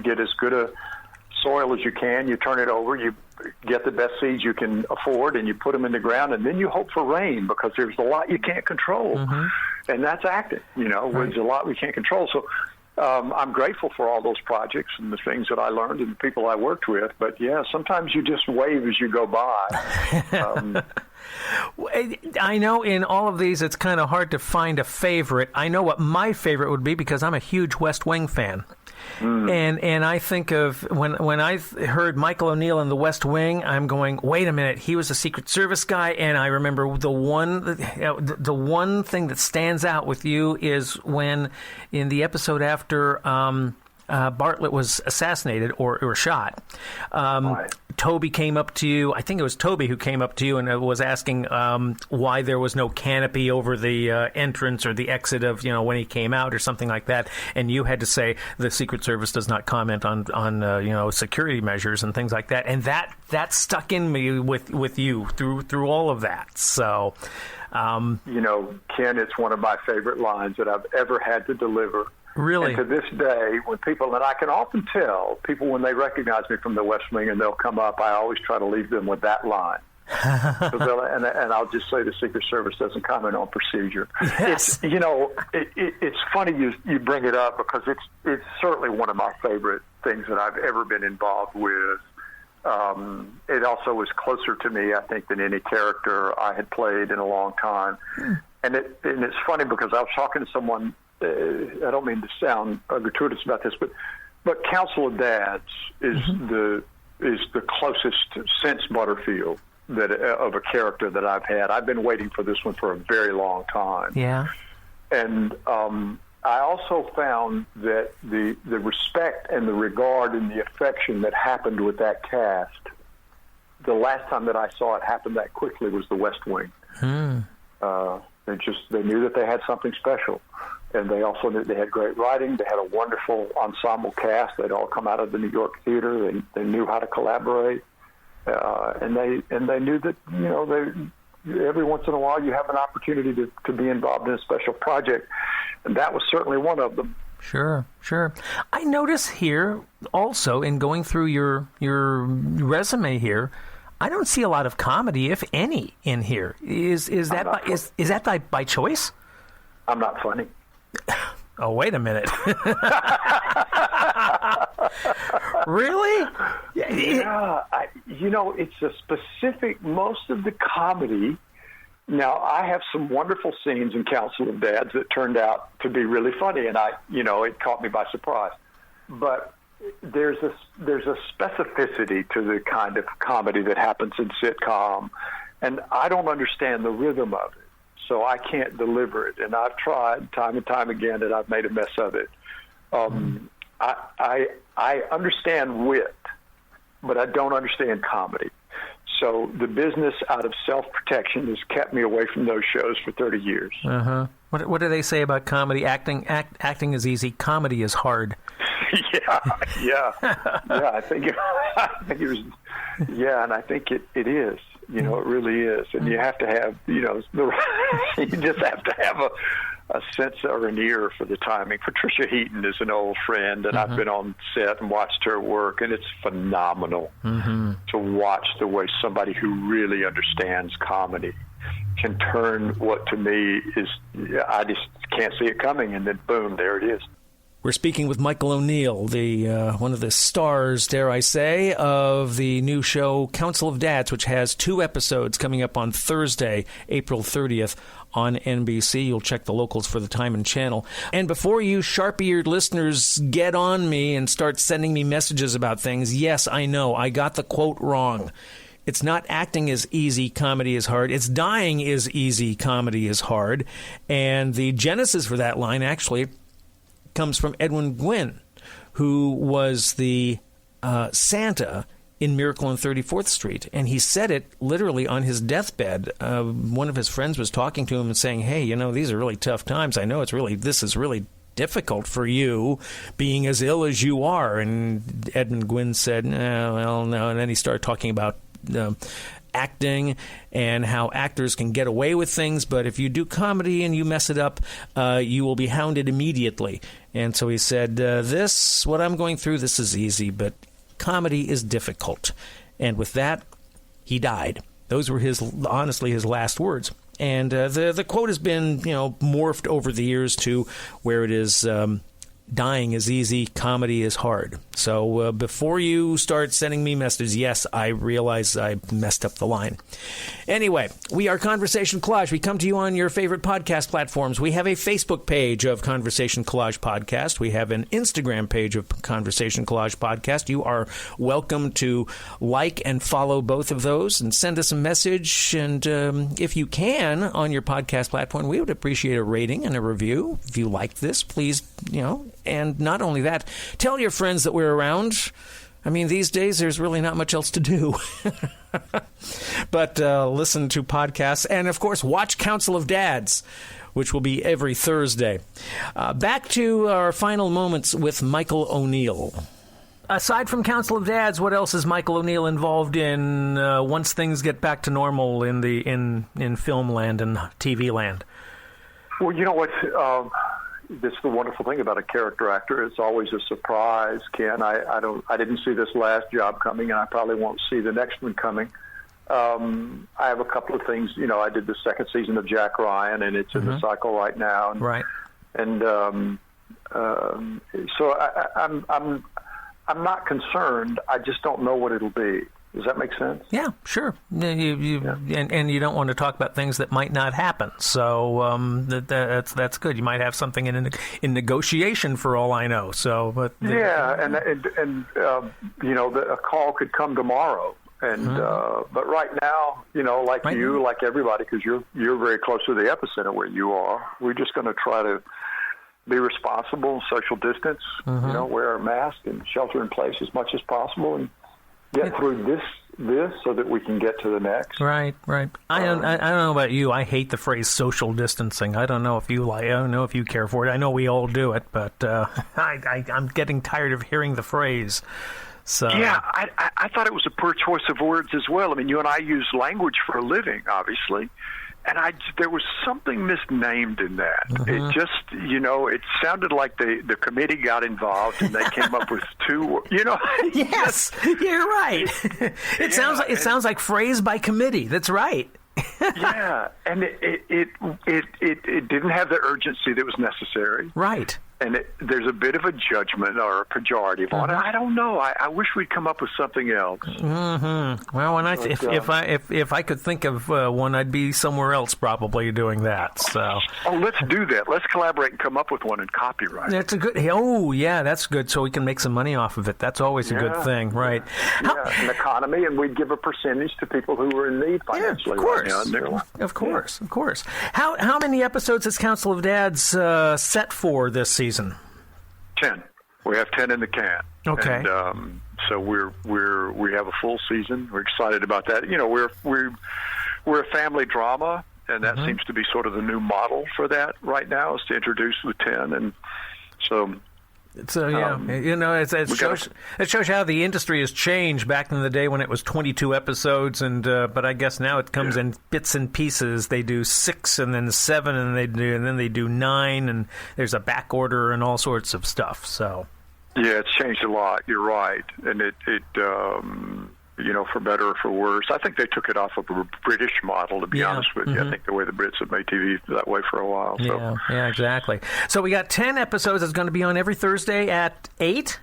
get as good a soil as you can. You turn it over. You get the best seeds you can afford, and you put them in the ground, and then you hope for rain because there's a lot you can't control, and that's acting. There's a lot we can't control. So I'm grateful for all those projects and the things that I learned and the people I worked with. But yeah, sometimes you just wave as you go by. I know in all of these it's kind of hard to find a favorite. I know what my favorite would be because I'm a huge West Wing fan. And I think of when I heard Michael O'Neill in the West Wing, I'm going, wait a minute, he was a Secret Service guy, and I remember the one thing that stands out with you is when in the episode after Bartlett was assassinated or shot. Toby came up to you. I think it was Toby who came up to you and was asking why there was no canopy over the entrance or the exit of, when he came out or something like that. And you had to say the Secret Service does not comment on security measures and things like that. And that stuck in me with you through all of that. So, Ken, it's one of my favorite lines that I've ever had to deliver. Really? And to this day, when people, and I can often tell people when they recognize me from the West Wing and they'll come up, I always try to leave them with that line. and I'll just say the Secret Service doesn't comment on procedure. Yes. It's funny you bring it up because it's certainly one of my favorite things that I've ever been involved with. It also was closer to me, I think, than any character I had played in a long time. And it's funny because I was talking to someone. I don't mean to sound gratuitous about this, but Council of Dads is the closest since Butterfield of a character that I've had. I've been waiting for this one for a very long time. Yeah, and I also found that the respect and the regard and the affection that happened with that cast, the last time that I saw it happen that quickly was The West Wing. They knew that they had something special. And they also knew they had great writing. They had a wonderful ensemble cast. They'd all come out of the New York theater. They knew how to collaborate, and they knew that every once in a while you have an opportunity to be involved in a special project, and that was certainly one of them. Sure. I notice here also in going through your resume here, I don't see a lot of comedy, if any, in here. Is that by choice? I'm not funny. Oh, wait a minute. Really? Yeah. It's a specific, most of the comedy. Now, I have some wonderful scenes in Council of Dads that turned out to be really funny, and it caught me by surprise. But there's a specificity to the kind of comedy that happens in sitcom, and I don't understand the rhythm of it. So I can't deliver it, and I've tried time and time again, and I've made a mess of it. I understand wit, but I don't understand comedy. So the business out of self-protection has kept me away from those shows for 30 years. What do they say about comedy? Acting is easy. Comedy is hard. Yeah. I think it was. Yeah, and I think it is. It really is, and you have to have, you just have to have a sense or an ear for the timing. Patricia Heaton is an old friend, and I've been on set and watched her work, and it's phenomenal to watch the way somebody who really understands comedy can turn what to me is, I just can't see it coming, and then boom, there it is. We're speaking with Michael O'Neill, one of the stars, dare I say, of the new show Council of Dads, which has 2 episodes coming up on Thursday, April 30th on NBC. You'll check the locals for the time and channel. And before you sharp-eared listeners get on me and start sending me messages about things, yes, I know, I got the quote wrong. It's not acting is easy, comedy is hard. It's dying is easy, comedy is hard. And the genesis for that line, actually, comes from Edwin Gwynn, who was the Santa in Miracle on 34th Street. And he said it literally on his deathbed. One of his friends was talking to him and saying, hey, these are really tough times. I know this is really difficult for you being as ill as you are. And Edwin Gwynn said, no. And then he started talking about acting and how actors can get away with things, but if you do comedy and you mess it up, you will be hounded immediately. And so he said, what I'm going through, this is easy, but comedy is difficult. And with that, he died. Those were honestly his last words. And the quote has been, morphed over the years to where it is, dying is easy, comedy is hard. So before you start sending me messages, yes, I realize I messed up the line. Anyway, we are Conversation Collage. We come to you on your favorite podcast platforms. We have a Facebook page of Conversation Collage Podcast. We have an Instagram page of Conversation Collage Podcast. You are welcome to like and follow both of those and send us a message. And if you can, on your podcast platform, we would appreciate a rating and a review. If you like this, please, and not only that, tell your friends that we're around. I mean, these days, there's really not much else to do. But listen to podcasts. And, of course, watch Council of Dads, which will be every Thursday. Back to our final moments with Michael O'Neill. Aside from Council of Dads, what else is Michael O'Neill involved in once things get back to normal in film land and TV land? Well, you know what? This is the wonderful thing about a character actor. It's always a surprise, Ken. I didn't see this last job coming, and I probably won't see the next one coming. I have a couple of things. I did the second season of Jack Ryan, and it's in the cycle right now. And, right. And so I'm not concerned. I just don't know what it'll be. Does that make sense? Yeah, sure. And you don't want to talk about things that might not happen. So that's good. You might have something in negotiation for all I know. So, but and a call could come tomorrow. And but right now, like everybody, because you're very close to the epicenter where you are. We're just going to try to be responsible, social distance. Wear a mask and shelter in place as much as possible, and get through this so that we can get to the next. Right. I don't know about you. I hate the phrase social distancing. I don't know if you like. I don't know if you care for it. I know we all do it, but I'm getting tired of hearing the phrase. So yeah, I thought it was a poor choice of words as well. I mean, you and I use language for a living, obviously. And there was something misnamed in that. It just, it sounded like the committee got involved and they came up with two, Yes, you're right. It sounds like phrase by committee. That's right. Yeah, and it didn't have the urgency that was necessary. Right. And there's a bit of a judgment or a pejorative on it. I don't know. I wish we'd come up with something else. Well, if I could think of one, I'd be somewhere else probably doing that. So. Oh, let's do that. Let's collaborate and come up with one and copyright. That's a good. Oh, yeah, that's good. So we can make some money off of it. That's always a good thing, right? Yeah, an economy, and we'd give a percentage to people who are in need financially. Yeah, of course. Right now in their life. Of course. How many episodes is Council of Dads set for this season? 10. We have 10 in the can. Okay. And so we have a full season. We're excited about that. We're a family drama, and that seems to be sort of the new model for that right now, is to introduce the 10. And so. So it shows how the industry has changed. Back in the day when it was 22 episodes, but I guess now it comes in bits and pieces. They do 6 and then 7, and then they do 9, and there's a back order and all sorts of stuff. So yeah, it's changed a lot. You're right, and it for better or for worse. I think they took it off of a British model, to be honest with you. I think the way the Brits have made TV that way for a while. So. Yeah, exactly. So we got 10 episodes. It's going to be on every Thursday at 8?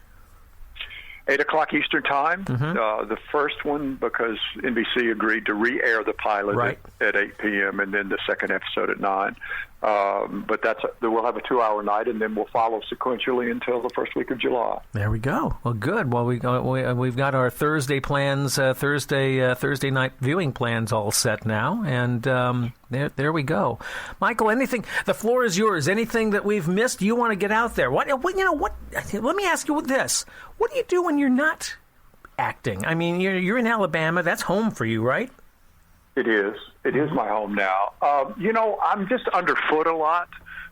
8 o'clock Eastern Time. The first one, because NBC agreed to re-air the pilot at 8 p.m. and then the second episode at 9. But we'll have a 2-hour night, and then we'll follow sequentially until the first week of July. There we go. Well, good. Well, we've got our Thursday plans, Thursday night viewing plans all set now, and there we go. Michael, anything? The floor is yours. Anything that we've missed you want to get out there? What? Let me ask you this: what do you do when you're not acting? I mean, you're in Alabama. That's home for you, right? It is. It is my home now. I'm just underfoot a lot.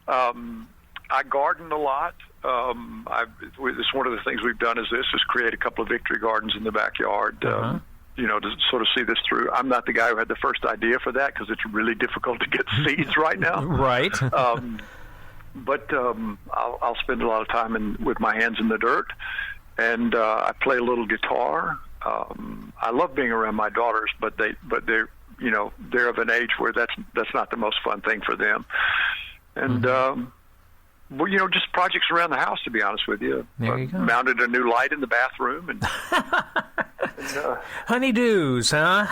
I garden a lot. It's one of the things we've done is create a couple of victory gardens in the backyard. to sort of see this through. I'm not the guy who had the first idea for that because it's really difficult to get seeds right now. Right. But I'll spend a lot of time with my hands in the dirt, and I play a little guitar. I love being around my daughters, but they're of an age where that's not the most fun thing for them. And just projects around the house, to be honest with you. There you go. Mounted a new light in the bathroom, and honeydews, huh?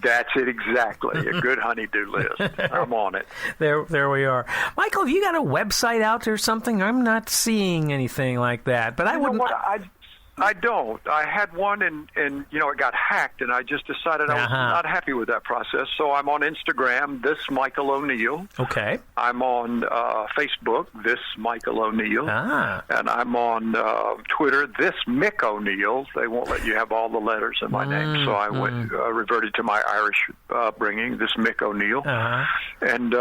That's it exactly. A good honeydew list. I'm on it. There we are. Michael, have you got a website out or something? I'm not seeing anything like that, but I wouldn't. I don't. I had one, and it got hacked, and I just decided I was not happy with that process. So I'm on Instagram, this Michael O'Neill. Okay. I'm on Facebook, this Michael O'Neill. And I'm on Twitter, this Mick O'Neill. They won't let you have all the letters in my name, so I reverted to my Irish upbringing, this Mick O'Neill. And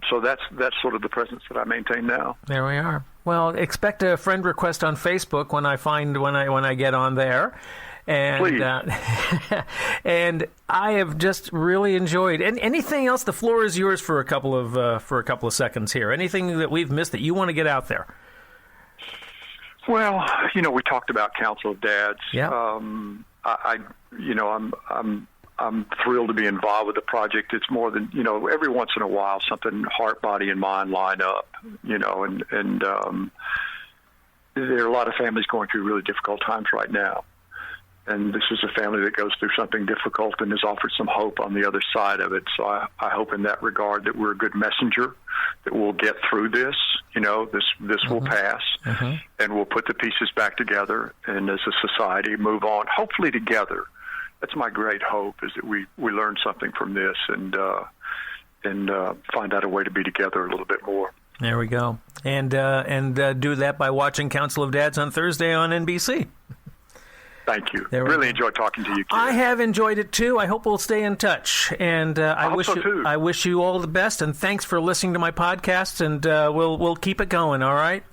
so that's sort of the presence that I maintain now. There we are. Well, expect a friend request on Facebook when I get on there, and please. And I have just really enjoyed. And anything else? The floor is yours for a couple of seconds here. Anything that we've missed that you want to get out there? Well, we talked about Council of Dads. Yeah. I'm thrilled to be involved with the project. It's more than, every once in a while something heart, body, and mind line up, and there are a lot of families going through really difficult times right now. And this is a family that goes through something difficult and has offered some hope on the other side of it. So I hope in that regard that we're a good messenger, that we'll get through this, this will pass, and we'll put the pieces back together and as a society move on, hopefully together. That's my great hope, is that we learn something from this and find out a way to be together a little bit more. There we go. And do that by watching Council of Dads on Thursday on NBC. Thank you. Really enjoyed talking to you, Ken. I have enjoyed it, too. I hope we'll stay in touch. And I wish you all the best, and thanks for listening to my podcast, and we'll keep it going, all right?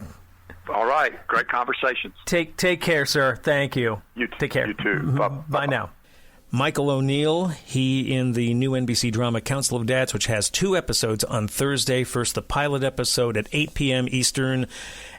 All right. Great conversations. Take care, sir. Thank you. Take care. You too. Bye now. Michael O'Neill, he in the new NBC drama Council of Dads, which has 2 episodes on Thursday. First, the pilot episode at 8 p.m. Eastern,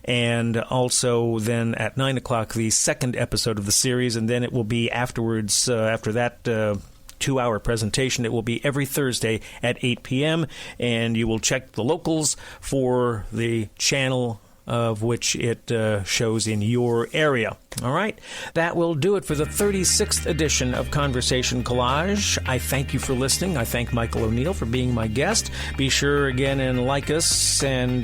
and also then at 9 o'clock, the second episode of the series. And then it will be afterwards, after that 2-hour presentation, it will be every Thursday at 8 p.m. And you will check the locals for the channel of which it shows in your area. All right, that will do it for the 36th edition of Conversation Collage. I thank you for listening. I thank Michael O'Neill for being my guest. Be sure again and like us and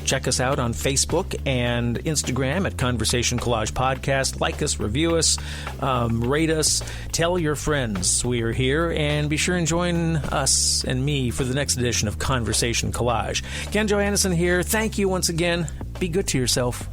check us out on Facebook and Instagram at Conversation Collage Podcast. Like us, review us, rate us, tell your friends we are here, and be sure and join us and me for the next edition of Conversation Collage. Ken Johannesson here. Thank you once again. Be good to yourself.